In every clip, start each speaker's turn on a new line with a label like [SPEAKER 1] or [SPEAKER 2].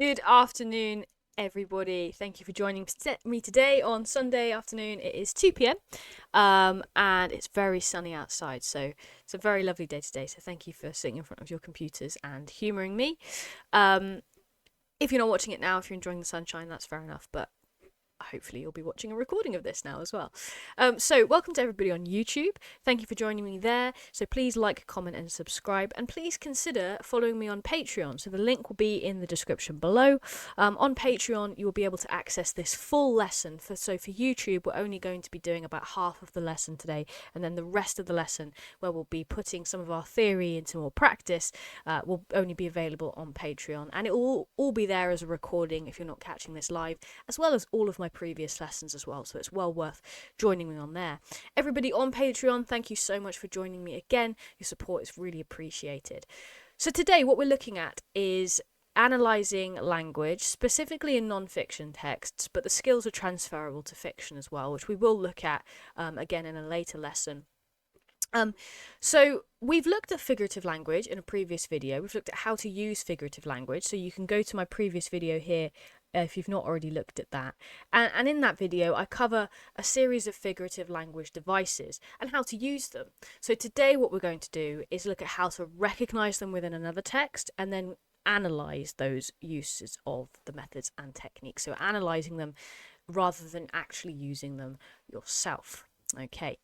[SPEAKER 1] Good afternoon, everybody. Thank you for joining me today on Sunday afternoon. It is 2 p.m. And it's very sunny outside, so it's a very lovely day today. So thank you for sitting in front of your computers and humouring me. If you're not watching it now, if you're enjoying the sunshine, that's fair enough. But hopefully you'll be watching a recording of this now as well. So welcome to everybody on YouTube. Thank you for joining me there. So please like, comment and subscribe, and please consider following me on Patreon. So the link will be in the description below. On Patreon you will be able to access this full lesson. So for YouTube we're only going to be doing about half of the lesson today, and then the rest of the lesson, where we'll be putting some of our theory into more practice, will only be available on Patreon, and it will all be there as a recording if you're not catching this live, as well as all of my previous lessons as well, so it's well worth joining me on there. Everybody on Patreon, thank you so much for joining me again. Your support is really appreciated. So today what we're looking at is analysing language, specifically in non-fiction texts, but the skills are transferable to fiction as well, which we will look at again in a later lesson. So we've looked at figurative language in a previous video. We've looked at how to use figurative language, so you can go to my previous video here if you've not already looked at that. And in that video, I cover a series of figurative language devices and how to use them. So today what we're going to do is look at how to recognise them within another text and then analyse those uses of the methods and techniques. So analysing them rather than actually using them yourself. Okay.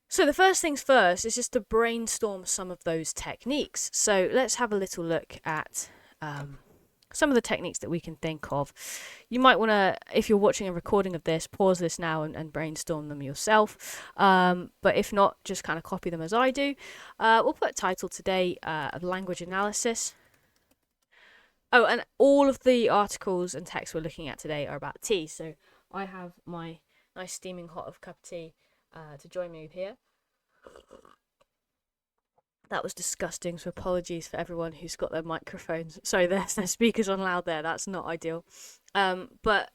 [SPEAKER 1] So the first things first is just to brainstorm some of those techniques. So let's have a little look at some of the techniques that we can think of. You might want to, if you're watching a recording of this, pause this now and brainstorm them yourself. But if not, just kind of copy them as I do. We'll put a title today of language analysis. Oh, and all of the articles and texts we're looking at today are about tea. So I have my nice steaming hot of cup of tea to join me here. That was disgusting, so apologies for everyone who's got their microphones, sorry, their speakers on loud there. That's not ideal. But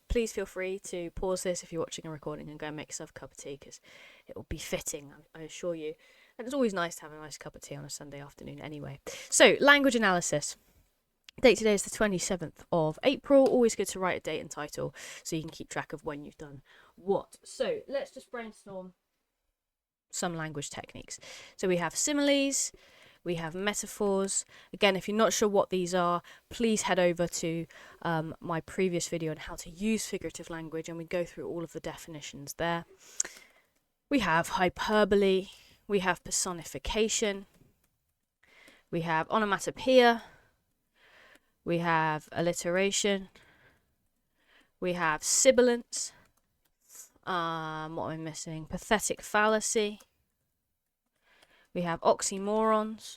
[SPEAKER 1] please feel free to pause this if you're watching a recording and go and make yourself a cup of tea, because it will be fitting, I assure you. And it's always nice to have a nice cup of tea on a Sunday afternoon anyway. So, language analysis. Date today is the 27th of April. Always good to write a date and title so you can keep track of when you've done what. So let's just brainstorm some language techniques. So we have similes, we have metaphors. Again, if you're not sure what these are, please head over to my previous video on how to use figurative language, and we go through all of the definitions there. We have hyperbole, we have personification, we have onomatopoeia, we have alliteration, we have sibilance. What am I missing? Pathetic fallacy. We have oxymorons.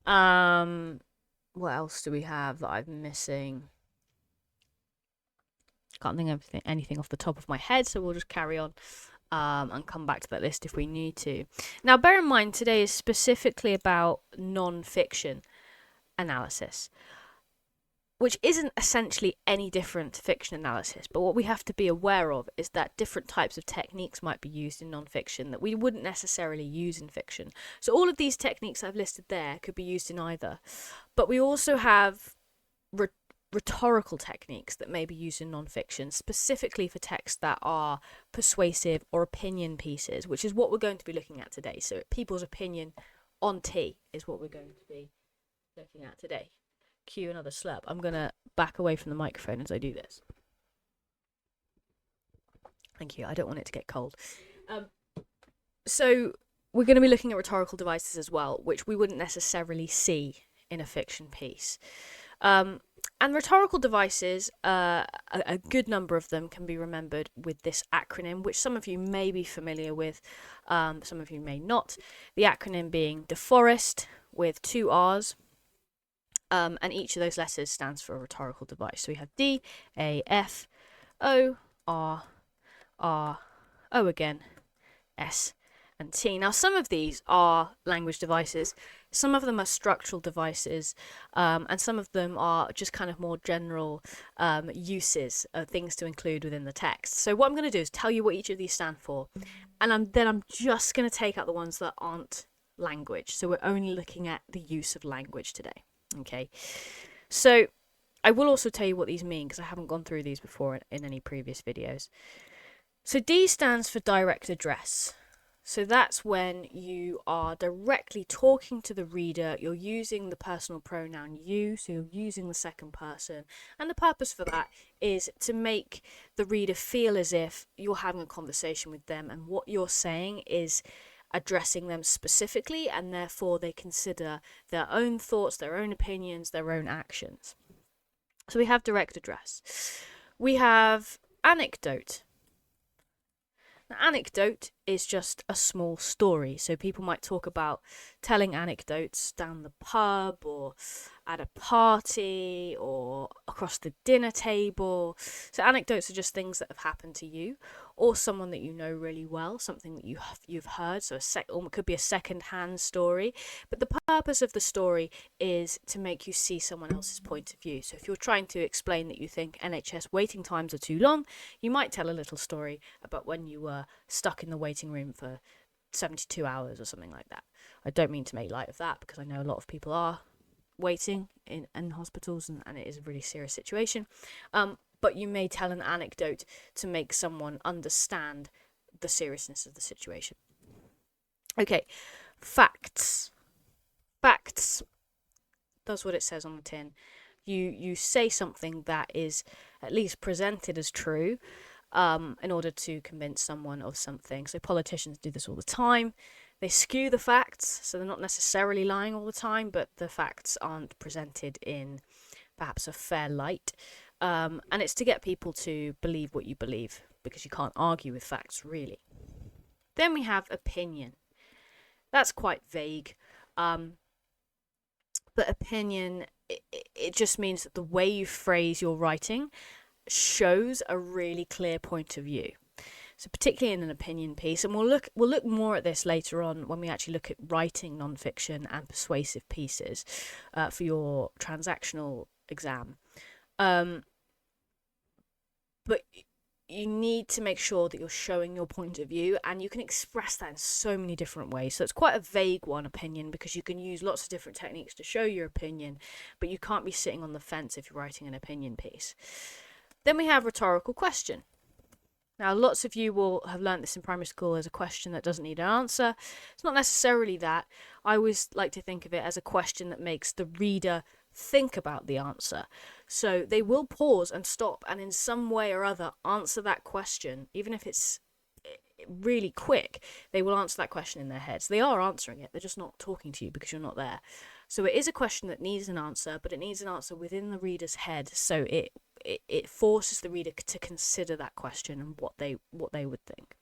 [SPEAKER 1] What else do we have that I'm missing? Can't think of anything off the top of my head, so we'll just carry on and come back to that list if we need to. Now, bear in mind, today is specifically about non-fiction analysis, which isn't essentially any different to fiction analysis, but what we have to be aware of is that different types of techniques might be used in non-fiction that we wouldn't necessarily use in fiction. So all of these techniques I've listed there could be used in either, but we also have rhetorical techniques that may be used in non-fiction, specifically for texts that are persuasive or opinion pieces, which is what we're going to be looking at today. So people's opinion on tea is what we're going to be looking at today. Cue another slurp. I'm going to back away from the microphone as I do this. Thank you. I don't want it to get cold. So we're going to be looking at rhetorical devices as well, which we wouldn't necessarily see in a fiction piece. And rhetorical devices, a good number of them can be remembered with this acronym, which some of you may be familiar with, some of you may not. The acronym being DeForest with 2 R's. And each of those letters stands for a rhetorical device. So we have D, A, F, O, R, R, O again, S, and T. Now, some of these are language devices, some of them are structural devices, and some of them are just kind of more general uses of things to include within the text. So what I'm going to do is tell you what each of these stand for, and then I'm just going to take out the ones that aren't language. So we're only looking at the use of language today. Okay, so I will also tell you what these mean because I haven't gone through these before in any previous videos. So D stands for direct address. So that's when you are directly talking to the reader, you're using the personal pronoun you, so you're using the second person, and the purpose for that is to make the reader feel as if you're having a conversation with them and what you're saying is addressing them specifically, and therefore they consider their own thoughts, their own opinions, their own actions. So we have direct address. We have anecdote. An anecdote is just a small story. So people might talk about telling anecdotes down the pub or at a party or across the dinner table. So anecdotes are just things that have happened to you or someone that you know really well, something that you've heard. So or it could be a second-hand story. But the purpose of the story is to make you see someone else's point of view. So if you're trying to explain that you think NHS waiting times are too long, you might tell a little story about when you were stuck in the waiting room for 72 hours or something like that. I don't mean to make light of that because I know a lot of people are waiting in hospitals and it is a really serious situation. But you may tell an anecdote to make someone understand the seriousness of the situation. Okay, facts. Facts does what it says on the tin. You say something that is at least presented as true in order to convince someone of something. So politicians do this all the time. They skew the facts, so they're not necessarily lying all the time, but the facts aren't presented in perhaps a fair light. And it's to get people to believe what you believe, because you can't argue with facts, really. Then we have opinion. That's quite vague. But opinion, it just means that the way you phrase your writing shows a really clear point of view. So particularly in an opinion piece, and we'll look more at this later on when we actually look at writing non-fiction and persuasive pieces for your transactional exam. But you need to make sure that you're showing your point of view, and you can express that in so many different ways. So it's quite a vague one, opinion, because you can use lots of different techniques to show your opinion, but you can't be sitting on the fence if you're writing an opinion piece. Then we have rhetorical question. Now, lots of you will have learnt this in primary school as a question that doesn't need an answer. It's not necessarily that. I always like to think of it as a question that makes the reader think about the answer. So they will pause and stop and in some way or other answer that question, even if it's really quick. They will answer that question in their heads. They are answering it, they're just not talking to you because you're not there. So it is a question that needs an answer, but it needs an answer within the reader's head, so it forces the reader to consider that question and what they would think.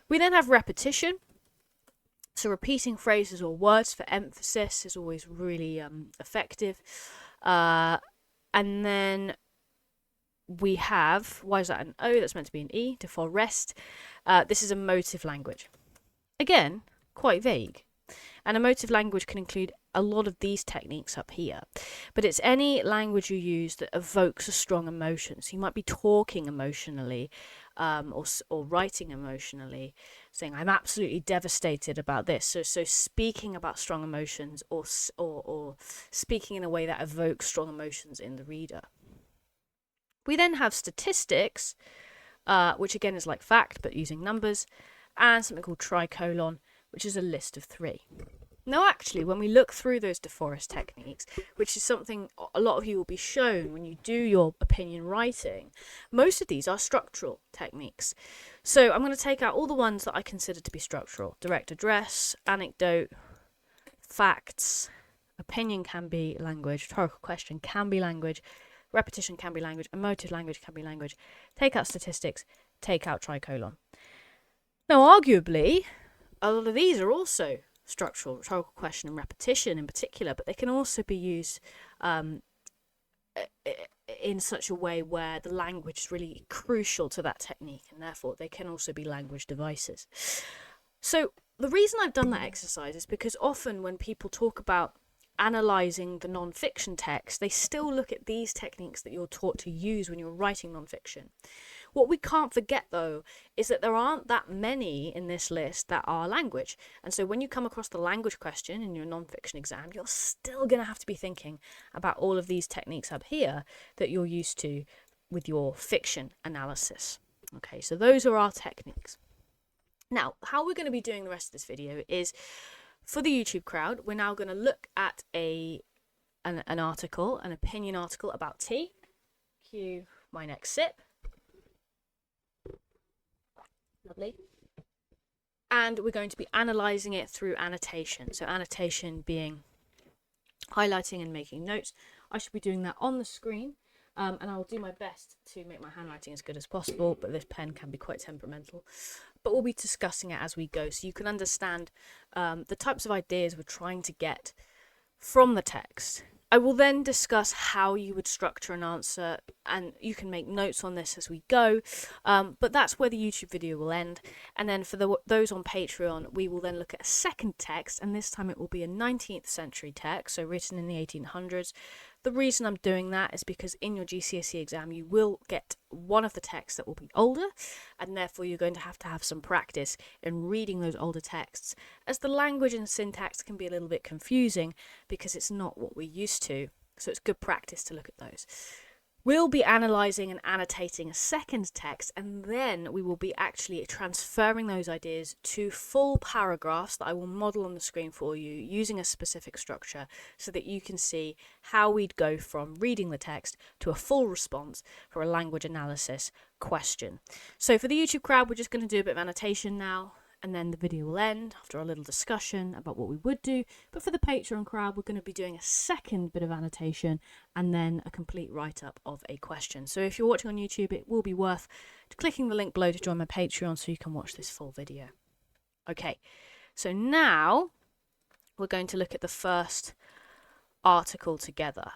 [SPEAKER 1] We then have repetition. So repeating phrases or words for emphasis is always really effective. And then we have, why is that an O? That's meant to be an E, to for rest. This is emotive language. Again, quite vague. And emotive language can include a lot of these techniques up here, but it's any language you use that evokes a strong emotion. So you might be talking emotionally or writing emotionally, saying, I'm absolutely devastated about this. So speaking about strong emotions or speaking in a way that evokes strong emotions in the reader. We then have statistics, which again is like fact, but using numbers, and something called tricolon, which is a list of 3. Now, actually, when we look through those DeForest techniques, which is something a lot of you will be shown when you do your opinion writing, most of these are structural techniques. So I'm going to take out all the ones that I consider to be structural. Direct address, anecdote, facts, opinion can be language, rhetorical question can be language, repetition can be language, emotive language can be language. Take out statistics, take out tricolon. Now, arguably, a lot of these are also structural, rhetorical question and repetition in particular, but they can also be used in such a way where the language is really crucial to that technique, and therefore they can also be language devices. So the reason I've done that exercise is because often when people talk about analysing the non-fiction text, they still look at these techniques that you're taught to use when you're writing non-fiction. What we can't forget, though, is that there aren't that many in this list that are language. And so when you come across the language question in your non-fiction exam, you're still going to have to be thinking about all of these techniques up here that you're used to with your fiction analysis. Okay, so those are our techniques. Now, how we're going to be doing the rest of this video is, for the YouTube crowd, we're now going to look at an article, an opinion article about tea. Cue my next sip. Lovely. And we're going to be analysing it through annotation. So annotation being highlighting and making notes. I should be doing that on the screen. And I'll do my best to make my handwriting as good as possible, but this pen can be quite temperamental. But we'll be discussing it as we go, so you can understand the types of ideas we're trying to get from the text. I will then discuss how you would structure an answer, and you can make notes on this as we go, but that's where the YouTube video will end. And then for those on Patreon, we will then look at a second text, and this time it will be a 19th century text, so written in the 1800s. The reason I'm doing that is because in your GCSE exam you will get one of the texts that will be older, and therefore you're going to have some practice in reading those older texts, as the language and syntax can be a little bit confusing because it's not what we're used to, so it's good practice to look at those. We'll be analysing and annotating a second text, and then we will be actually transferring those ideas to full paragraphs that I will model on the screen for you using a specific structure so that you can see how we'd go from reading the text to a full response for a language analysis question. So for the YouTube crowd, we're just going to do a bit of annotation now, and then the video will end after a little discussion about what we would do. But for the Patreon crowd, we're going to be doing a second bit of annotation and then a complete write-up of a question. So if you're watching on YouTube, it will be worth clicking the link below to join my Patreon so you can watch this full video. Okay, so now we're going to look at the first article together.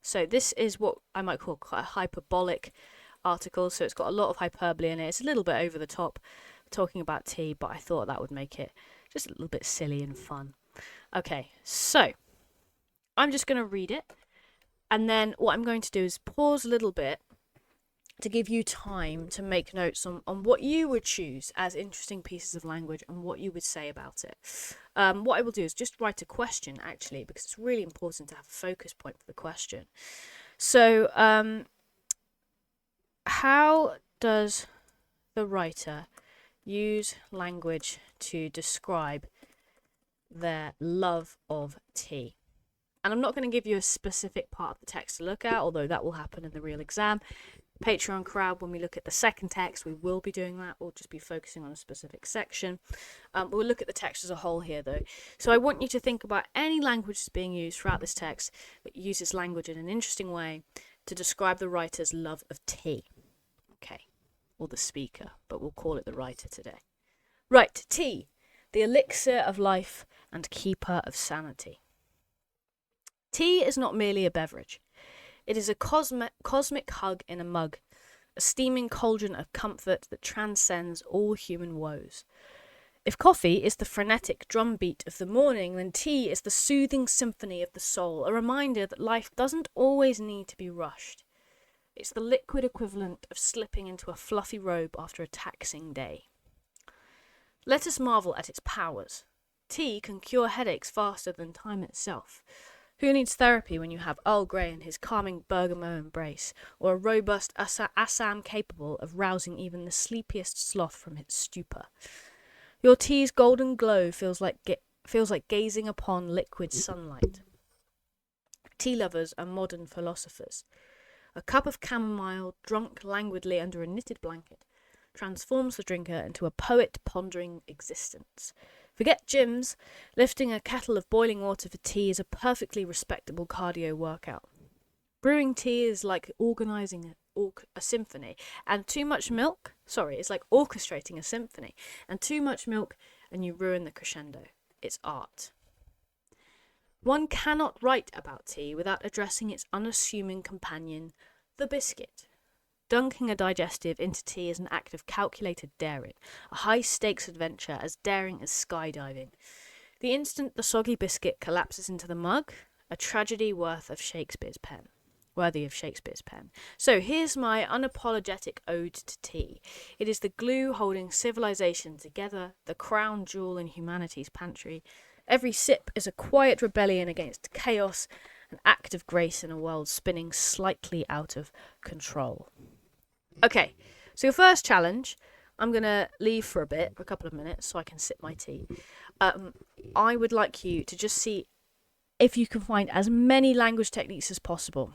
[SPEAKER 1] So this is what I might call quite a hyperbolic article, so it's got a lot of hyperbole in it. It's a little bit over the top, talking about tea, but I thought that would make it just a little bit silly and fun. Okay, so I'm just going to read it, and then what I'm going to do is pause a little bit to give you time to make notes on what you would choose as interesting pieces of language and what you would say about it. What I will do is just write a question, actually, because it's really important to have a focus point for the question. So, how does the writer use language to describe their love of tea? And I'm not going to give you a specific part of the text to look at, although that will happen in the real exam. Patreon crowd, when we look at the second text, we will be doing that. We'll just be focusing on a specific section. We'll look at the text as a whole here, though. So I want you to think about any language that's being used throughout this text that uses language in an interesting way to describe the writer's love of tea. Okay. Or the speaker, but we'll call it the writer today. Right, tea, the elixir of life and keeper of sanity. Tea is not merely a beverage. It is a cosmic hug in a mug, a steaming cauldron of comfort that transcends all human woes. If coffee is the frenetic drumbeat of the morning, then tea is the soothing symphony of the soul, a reminder that life doesn't always need to be rushed. It's the liquid equivalent of slipping into a fluffy robe after a taxing day. Let us marvel at its powers. Tea can cure headaches faster than time itself. Who needs therapy when you have Earl Grey and his calming bergamot embrace, or a robust Assam capable of rousing even the sleepiest sloth from its stupor? Your tea's golden glow feels like gazing upon liquid sunlight. Tea lovers are modern philosophers. A cup of chamomile, drunk languidly under a knitted blanket, transforms the drinker into a poet pondering existence. Forget gyms. Lifting a kettle of boiling water for tea is a perfectly respectable cardio workout. Brewing tea is like organising a symphony, and too much milk, it's like orchestrating a symphony, and too much milk and you ruin the crescendo. It's art. One cannot write about tea without addressing its unassuming companion, the biscuit. Dunking a digestive into tea is an act of calculated daring, a high-stakes adventure as daring as skydiving. The instant the soggy biscuit collapses into the mug, a tragedy worth of Shakespeare's pen. worthy of Shakespeare's pen. So here's my unapologetic ode to tea. It is the glue holding civilization together, the crown jewel in humanity's pantry. Every sip is a quiet rebellion against chaos, an act of grace in a world spinning slightly out of control. Okay, so your first challenge, I'm going to leave for a bit, for a couple of minutes, so I can sip my tea. I would like you to just see if you can find as many language techniques as possible.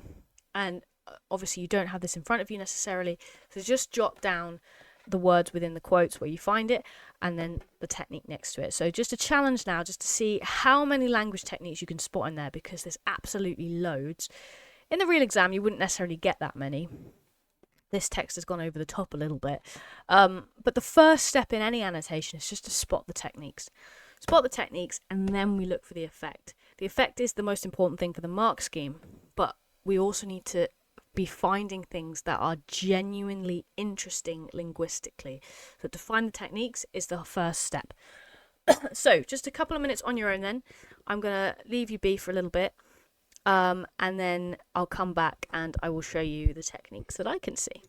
[SPEAKER 1] And obviously you don't have this in front of you necessarily, so just jot down the words within the quotes where you find it, and then the technique next to it. So just a challenge now, just to see how many language techniques you can spot in there, because there's absolutely loads. In the real exam, you wouldn't necessarily get that many. This text has gone over the top a little bit. But the first step in any annotation is just to spot the techniques. Spot the techniques, and then we look for the effect. The effect is the most important thing for the mark scheme, but we also need to be finding things that are genuinely interesting linguistically. So to find the techniques is the first step. So just a couple of minutes on your own then. I'm going to leave you be for a little bit, and then I'll come back and I will show you the techniques that I can see.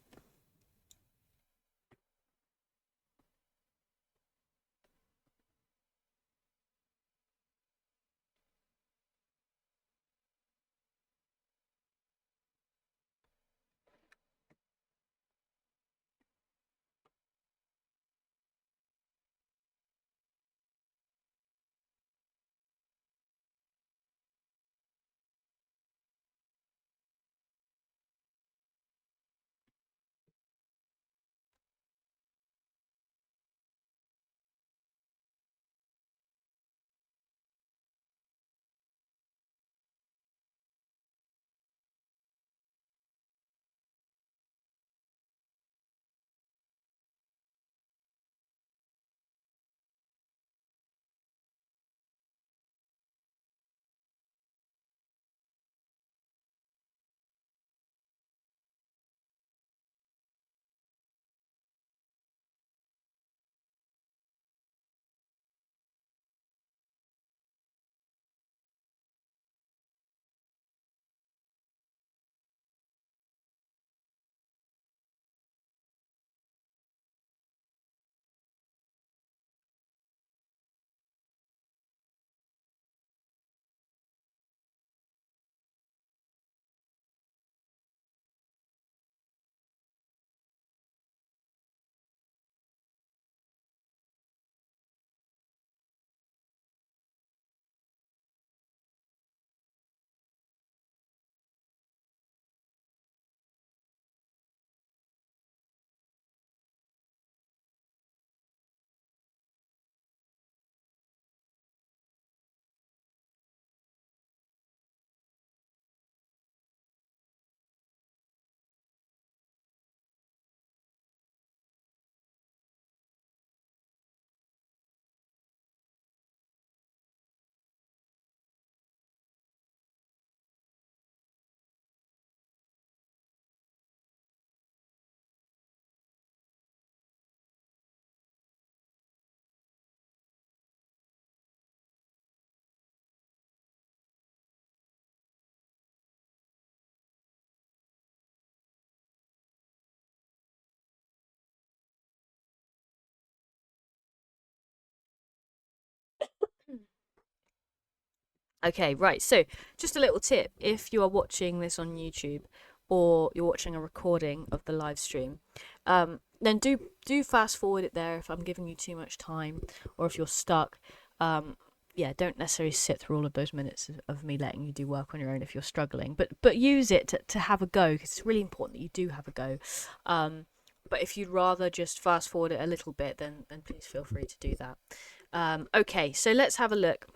[SPEAKER 1] Okay, right. So, just a little tip: if you are watching this on YouTube or you're watching a recording of the live stream, then do fast forward it there if I'm giving you too much time, or if you're stuck. Yeah, don't necessarily sit through all of those minutes of me letting you do work on your own if you're struggling. But use it to have a go, because it's really important that you do have a go. But if you'd rather just fast forward it a little bit, then please feel free to do that. Okay, so let's have a look.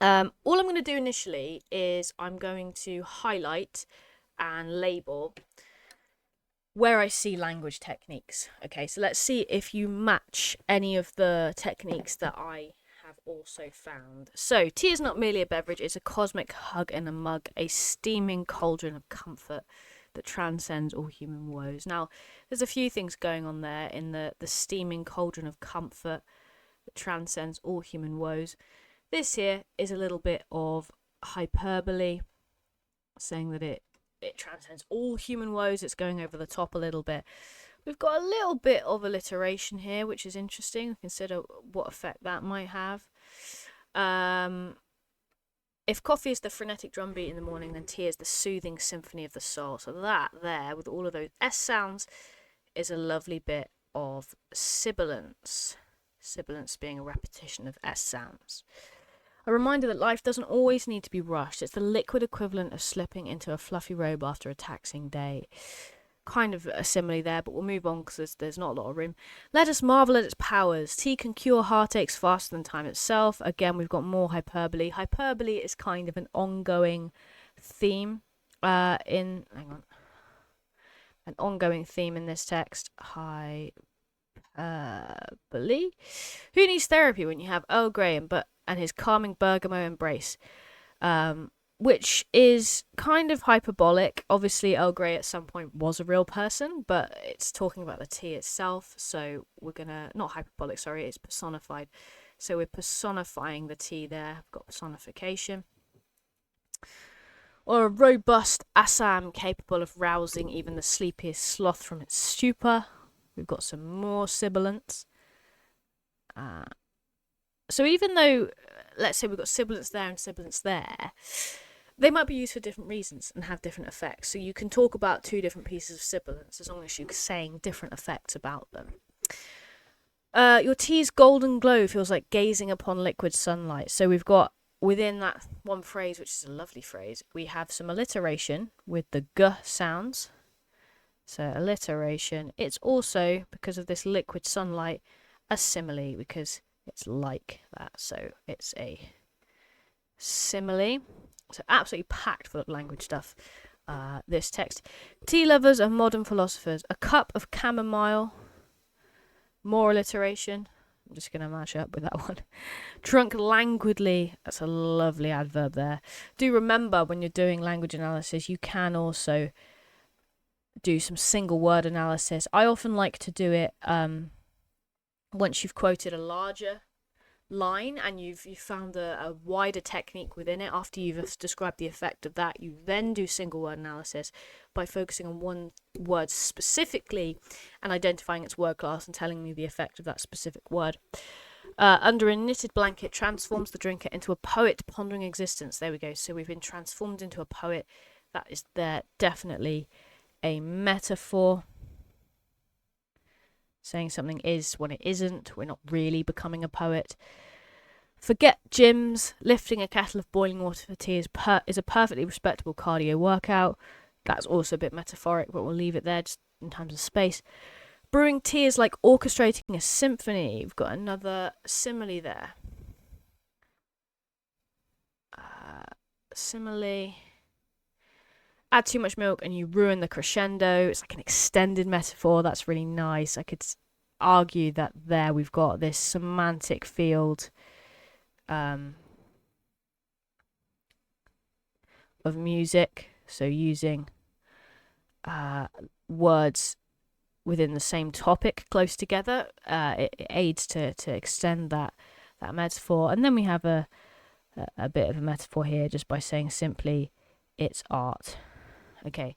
[SPEAKER 1] All I'm going to do initially is I'm going to highlight and label where I see language techniques. Okay, so let's see if you match any of the techniques that I have also found. So, tea is not merely a beverage, it's a cosmic hug in a mug, a steaming cauldron of comfort that transcends all human woes. Now, there's a few things going on there in the steaming cauldron of comfort that transcends all human woes. This here is a little bit of hyperbole, saying that it it transcends all human woes. It's going over the top a little bit. We've got a little bit of alliteration here, which is interesting. Consider what effect that might have. If coffee is the frenetic drumbeat in the morning, then tea is the soothing symphony of the soul. So that there, with all of those S sounds, is a lovely bit of sibilance. Sibilance being a repetition of S sounds. A reminder that life doesn't always need to be rushed. It's the liquid equivalent of slipping into a fluffy robe after a taxing day. Kind of a simile there, but we'll move on because there's not a lot of room. Let us marvel at its powers. Tea can cure heartaches faster than time itself. Again, we've got more hyperbole. Hyperbole is kind of an ongoing theme an ongoing theme in this text. Hyperbole. Who needs therapy when you have Earl Grey and his calming bergamot embrace? Which is kind of hyperbolic. Obviously, Earl Grey at some point was a real person, but it's talking about the tea itself. So we're gonna, not hyperbolic, sorry, it's personified. So we're personifying the tea there. I've got personification. Or a robust Assam capable of rousing even the sleepiest sloth from its stupor. We've got some more sibilants. So even though, let's say we've got sibilants there and sibilants there, they might be used for different reasons and have different effects. So you can talk about two different pieces of sibilants as long as you're saying different effects about them. Your tea's golden glow feels like gazing upon liquid sunlight. So we've got, within that one phrase, which is a lovely phrase, we have some alliteration with the g sounds. So alliteration. It's also, because of this liquid sunlight, a simile because it's like that. So it's a simile. So absolutely packed full of language stuff, this text. Tea lovers are modern philosophers. A cup of chamomile. More alliteration. I'm just going to match up with that one. Drunk languidly. That's a lovely adverb there. Do remember, when you're doing language analysis, you can also do some single word analysis. I often like to do it once you've quoted a larger line and you've found a wider technique within it. After you've described the effect of that, you then do single word analysis by focusing on one word specifically and identifying its word class and telling me the effect of that specific word. Under a knitted blanket transforms the drinker into a poet pondering existence. There we go. So we've been transformed into a poet. That is there, definitely a metaphor. Saying something is when it isn't. We're not really becoming a poet. Forget gyms. Lifting a kettle of boiling water for tea is a perfectly respectable cardio workout. That's also a bit metaphoric, but we'll leave it there just in terms of space. Brewing tea is like orchestrating a symphony. We've got another simile there. Simile. Add too much milk and you ruin the crescendo. It's like an extended metaphor. That's really nice. I could argue that there we've got this semantic field of music. So using words within the same topic close together, it aids to extend that metaphor. And then we have a bit of a metaphor here just by saying simply, it's art. Okay.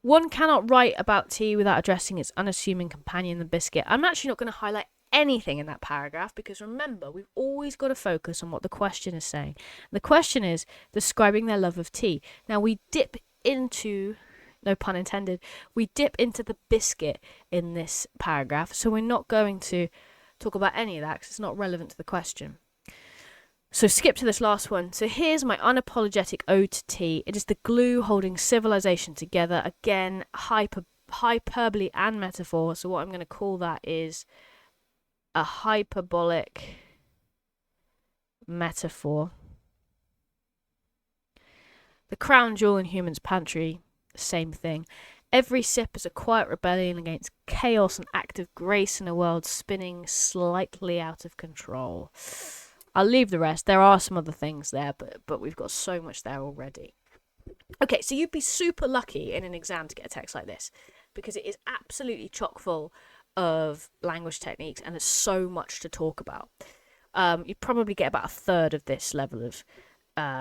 [SPEAKER 1] One cannot write about tea without addressing its unassuming companion, the biscuit. I'm actually not going to highlight anything in that paragraph because remember, we've always got to focus on what the question is saying. The question is describing their love of tea. Now we dip into, no pun intended, we dip into the biscuit in this paragraph, so we're not going to talk about any of that because it's not relevant to the question. So skip to this last one. So here's my unapologetic ode to tea. It is the glue holding civilization together. Again, hyperbole and metaphor. So what I'm going to call that is a hyperbolic metaphor. The crown jewel in humans' pantry, same thing. Every sip is a quiet rebellion against chaos and active grace in a world spinning slightly out of control. I'll leave the rest. There are some other things there, but we've got so much there already. Okay, so you'd be super lucky in an exam to get a text like this because it is absolutely chock full of language techniques and there's so much to talk about. You'd probably get about a third of this level of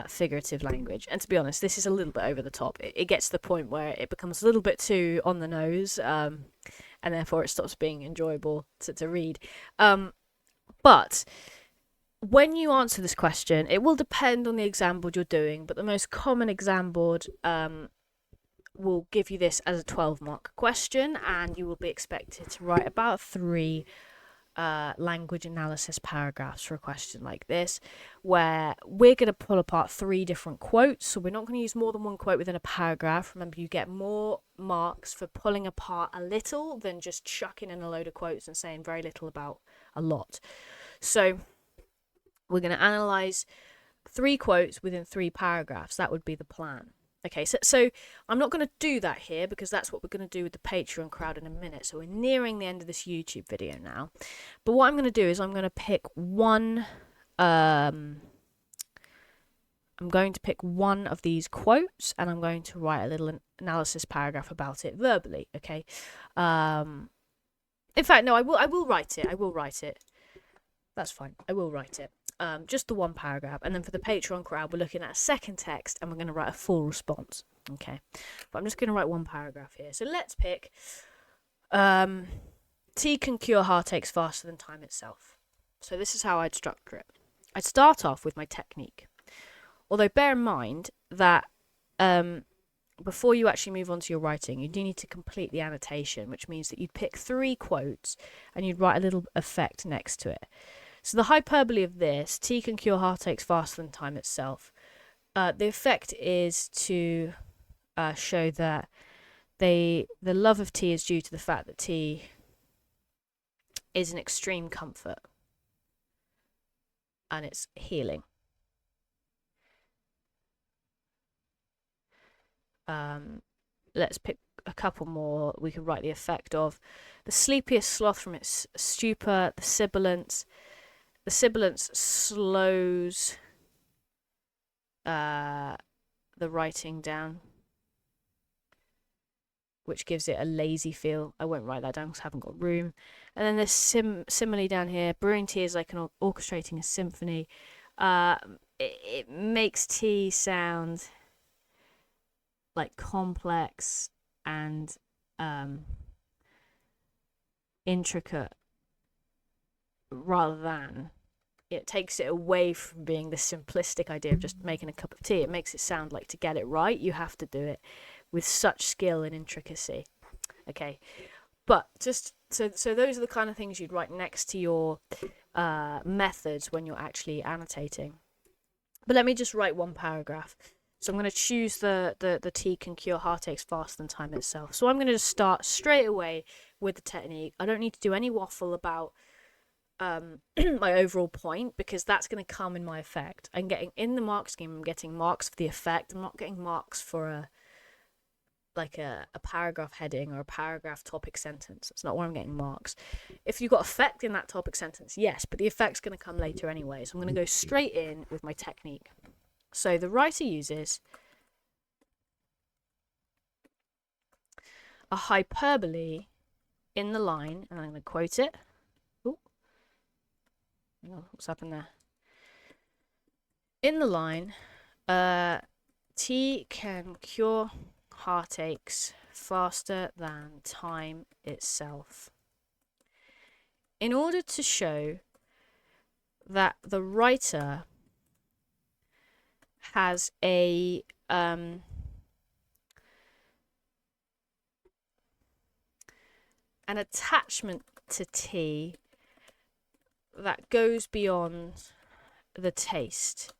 [SPEAKER 1] figurative language. And to be honest, this is a little bit over the top. It gets to the point where it becomes a little bit too on the nose, and therefore it stops being enjoyable to read. But when you answer this question, it will depend on the exam board you're doing, but the most common exam board will give you this as a 12-mark question, and you will be expected to write about 3 language analysis paragraphs for a question like this, where we're going to pull apart 3 different quotes. So we're not going to use more than one quote within a paragraph. Remember, you get more marks for pulling apart a little than just chucking in a load of quotes and saying very little about a lot. So we're going to analyse 3 quotes within 3 paragraphs. That would be the plan. Okay, so I'm not going to do that here because that's what we're going to do with the Patreon crowd in a minute. So we're nearing the end of this YouTube video now. But what I'm going to do is I'm going to pick one. I'm going to pick one of these quotes and I'm going to write a little analysis paragraph about it verbally. Okay. In fact, no, I will write it. I will write it. That's fine. I will write it. Just the one paragraph, and then for the Patreon crowd we're looking at a second text and we're going to write a full response. Okay, but I'm just going to write one paragraph here. So let's pick tea can cure heartaches faster than time itself. So this is how I'd structure it. I'd start off with my technique, although bear in mind that before you actually move on to your writing, you do need to complete the annotation, which means that you'd pick 3 quotes and you'd write a little effect next to it. So the hyperbole of this, tea can cure heartaches faster than time itself. The effect is to show that the love of tea is due to the fact that tea is an extreme comfort and it's healing. Let's pick a couple more. We could write the effect of the sleepiest sloth from its stupor, the sibilance. The sibilance slows the writing down, which gives it a lazy feel. I won't write that down because I haven't got room. And then this simile down here, brewing tea is like orchestrating a symphony. It makes tea sound like complex and intricate, rather than it takes it away from being the simplistic idea of just making a cup of tea. It makes it sound like to get it right, you have to do it with such skill and intricacy. Okay, but just so those are the kind of things you'd write next to your methods when you're actually annotating. But let me just write one paragraph. So I'm going to choose the tea can cure heartaches faster than time itself. So I'm going to just start straight away with the technique. I don't need to do any waffle about my overall point because that's going to come in my effect. I'm getting in the mark scheme. I'm getting marks for the effect. I'm not getting marks for a paragraph heading or a paragraph topic sentence. That's not where I'm getting marks. If you've got effect in that topic sentence, yes, but the effect's going to come later anyway. So I'm going to go straight in with my technique. So the writer uses a hyperbole in the line, and I'm going to quote it. What's happened there? In the line, tea can cure heartaches faster than time itself. In order to show that the writer has an attachment to tea that goes beyond the taste.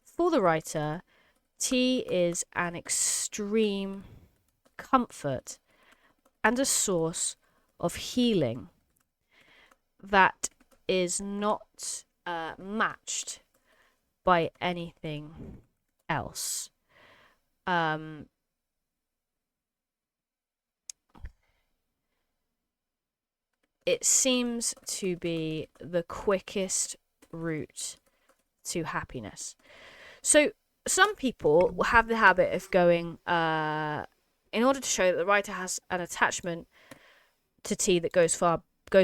[SPEAKER 1] For the writer, tea is an extreme comfort and a source of healing that is not matched by anything else. It seems to be the quickest route to happiness. So some people will have the habit of going, in order to show that the writer has an attachment to tea that goes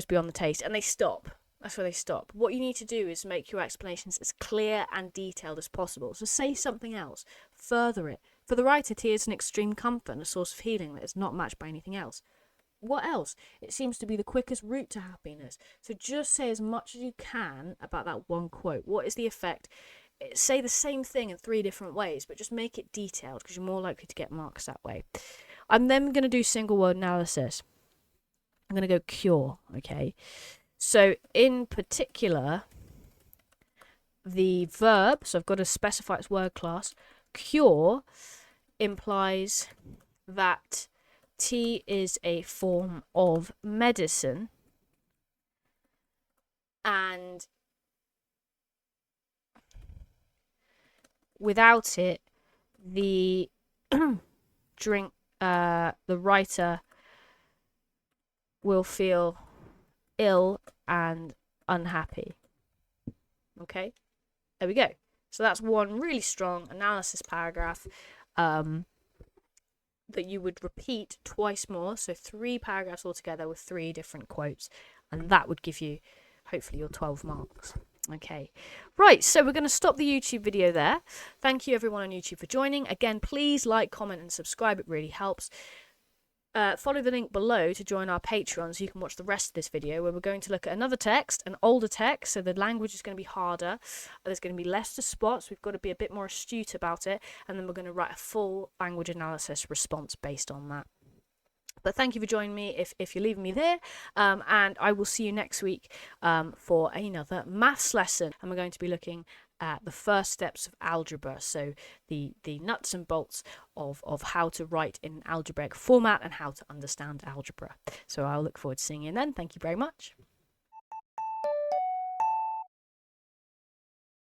[SPEAKER 1] beyond the taste, and they stop. That's where they stop. What you need to do is make your explanations as clear and detailed as possible. So say something else, further it. For the writer, tears is an extreme comfort and a source of healing that is not matched by anything else. What else? It seems to be the quickest route to happiness. So just say as much as you can about that one quote. What is the effect? Say the same thing in 3 different ways, but just make it detailed because you're more likely to get marks that way. I'm then going to do single word analysis. I'm going to go cure, okay? So in particular, the verb, so I've got to specify its word class. Cure implies that tea is a form of medicine, and without it, the the writer will feel ill and unhappy. Okay, there we go. So that's one really strong analysis paragraph that you would repeat twice more. So 3 paragraphs altogether with 3 different quotes, and that would give you hopefully your 12 marks. Okay, right, so we're going to stop the YouTube video there. Thank you everyone on YouTube for joining. Again, please like, comment and subscribe, it really helps. Follow the link below to join our Patreon so you can watch the rest of this video, where we're going to look at another text, an older text, so the language is going to be harder, there's going to be less to spot, so we've got to be a bit more astute about it, and then we're going to write a full language analysis response based on that. But thank you for joining me if you're leaving me there, and I will see you next week for another maths lesson, and we're going to be looking at the first steps of algebra, so the nuts and bolts of how to write in an algebraic format and how to understand algebra. So I'll look forward to seeing you then. Thank you very much.